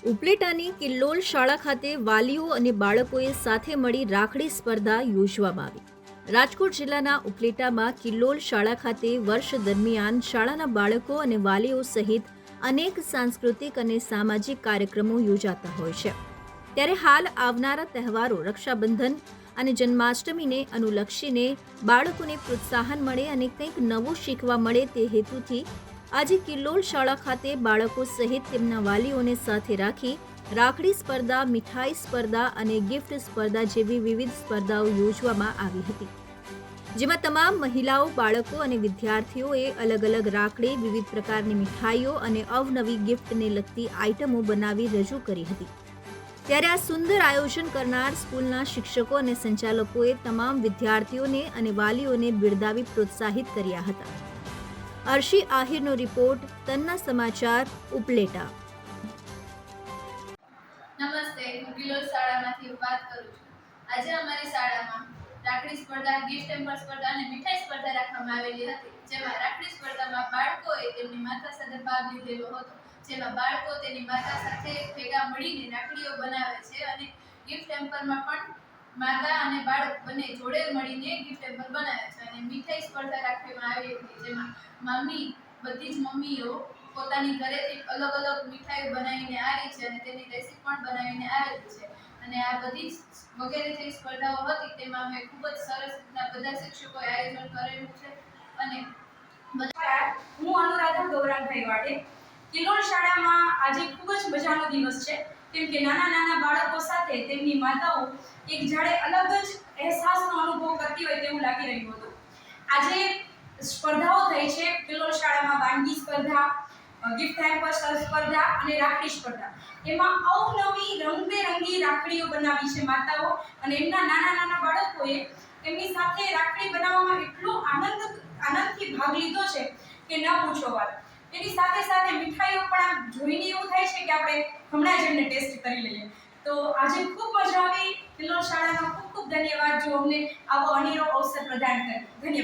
ઉપલેટાની કિલ્લોલ શાળા ખાતે વાલીઓ અને બાળકોએ સાથે મળી રાખડી સ્પર્ધા યોજવામાં આવી। રાજકોટ જિલ્લાના ઉપલેટામાં કિલ્લોલ શાળા ખાતે વર્ષ દરમિયાન શાળાના બાળકો અને વાલીઓ સહિત અનેક સાંસ્કૃતિક અને સામાજિક કાર્યક્રમો યોજાતા હોય છે। ત્યારે હાલ આવનારા તહેવારો રક્ષાબંધન અને જન્માષ્ટમીને અનુલક્ષીને બાળકોને પ્રોત્સાહન મળે અને કંઈક નવું શીખવા મળે તે હેતુથી આજે કિલ્લોલ શાળા ખાતે બાળકો સહિત તેમના વાલીઓને સાથે રાખી રાખડી સ્પર્ધા, મીઠાઈ સ્પર્ધા અને ગિફ્ટ સ્પર્ધા જેવી વિવિધ સ્પર્ધાઓ યોજવામાં આવી હતી, જેમાં તમામ મહિલાઓ, બાળકો અને વિદ્યાર્થીઓએ અલગ અલગ રાખડી, વિવિધ પ્રકારની મીઠાઈઓ અને અવનવી ગિફ્ટને લગતી આઇટમો બનાવી રજૂ કરી હતી। ત્યારે આ સુંદર આયોજન કરનાર સ્કૂલના શિક્ષકો અને સંચાલકોએ તમામ વિદ્યાર્થીઓને અને વાલીઓને બિરદાવી પ્રોત્સાહિત કર્યા હતા। अर्शी आहिरનો રિપોર્ટ, તન્ના સમાચાર, ઉપલેટા। નમસ્તે, હું કિલ્લોલ શાળામાંથી વાત કરું છું। આજે અમારી શાળામાં રાખડી સ્પર્ધા, ગિફ્ટ હેમ્પર સ્પર્ધા અને મીઠાઈ સ્પર્ધા રાખવામાં આવેલી હતી, જેમાં રાખડી સ્પર્ધામાં બાળકોએ તેમની માતા સાથે ભાગ લીધેલો હતો, જેમાં બાળકો તેની માતા સાથે ભેગા મળીને રાખડીઓ બનાવે છે અને ગિફ્ટ હેમ્પરમાં પણ માતા અને બાળક બંને જોડે મળીને ગિફ્ટ હેમ્પર બનાવે છે અને મીઠાઈ સ્પર્ધા રાખવામાં આવી હતી, જેમાં બધી જ મમ્મીઓ પોતાની ઘરેથી અલગ અલગ મીઠાઈઓ બનાવીને આવી છે અને તેની રેસીપી પણ બનાવીને આવેલી છે અને આ બધી વગેરે જે સ્પર્ધાઓ હતી તેમાં અમે ખૂબ જ સરસ રીતના બધા શિક્ષકોએ આયોજન કરેલું છે અને હું અનુરાધા ગૌરાંગભાઈ વાડે। કિલ્લોલ શાળામાં આજે ખૂબ જ મજાનો દિવસ છે, કેમ કે નાના નાના બાળકો સાથે તેમની માતાઓ એક જાણે અલગ જ અહેસાસનો અનુભવ કરતી હોય તેવું લાગી રહ્યું હતું। આજે સ્પર્ધાઓ થઈ છે કિલ્લોલ શાળામાં, વાનગી સ્પર્ધા, ગિફ્ટ હેમ્પર સ્પર્ધા અને રાખડી સ્પર્ધા। એમાં અવનવી રંગબેરંગી રાખડીઓ બનાવી છે માતાઓ અને એમના નાના નાના બાળકોએ એમની સાથે રાખડી બનાવવામાં એટલો આનંદથી ભાગ લીધો છે કે ન પૂછો વાત। એની સાથે સાથે મીઠાઈઓ પણ આમ જોઈને એવું થાય છે કે આપણે હમણાં જ એમને ટેસ્ટ કરી લઈએ। તો આજે ખૂબ મજા આવી। કિલ્લોલ શાળાનો ખૂબ ખૂબ ધન્યવાદ જો અમને આવો અનેરો અવસર પ્રદાન કર્યો। ધન્યવાદ।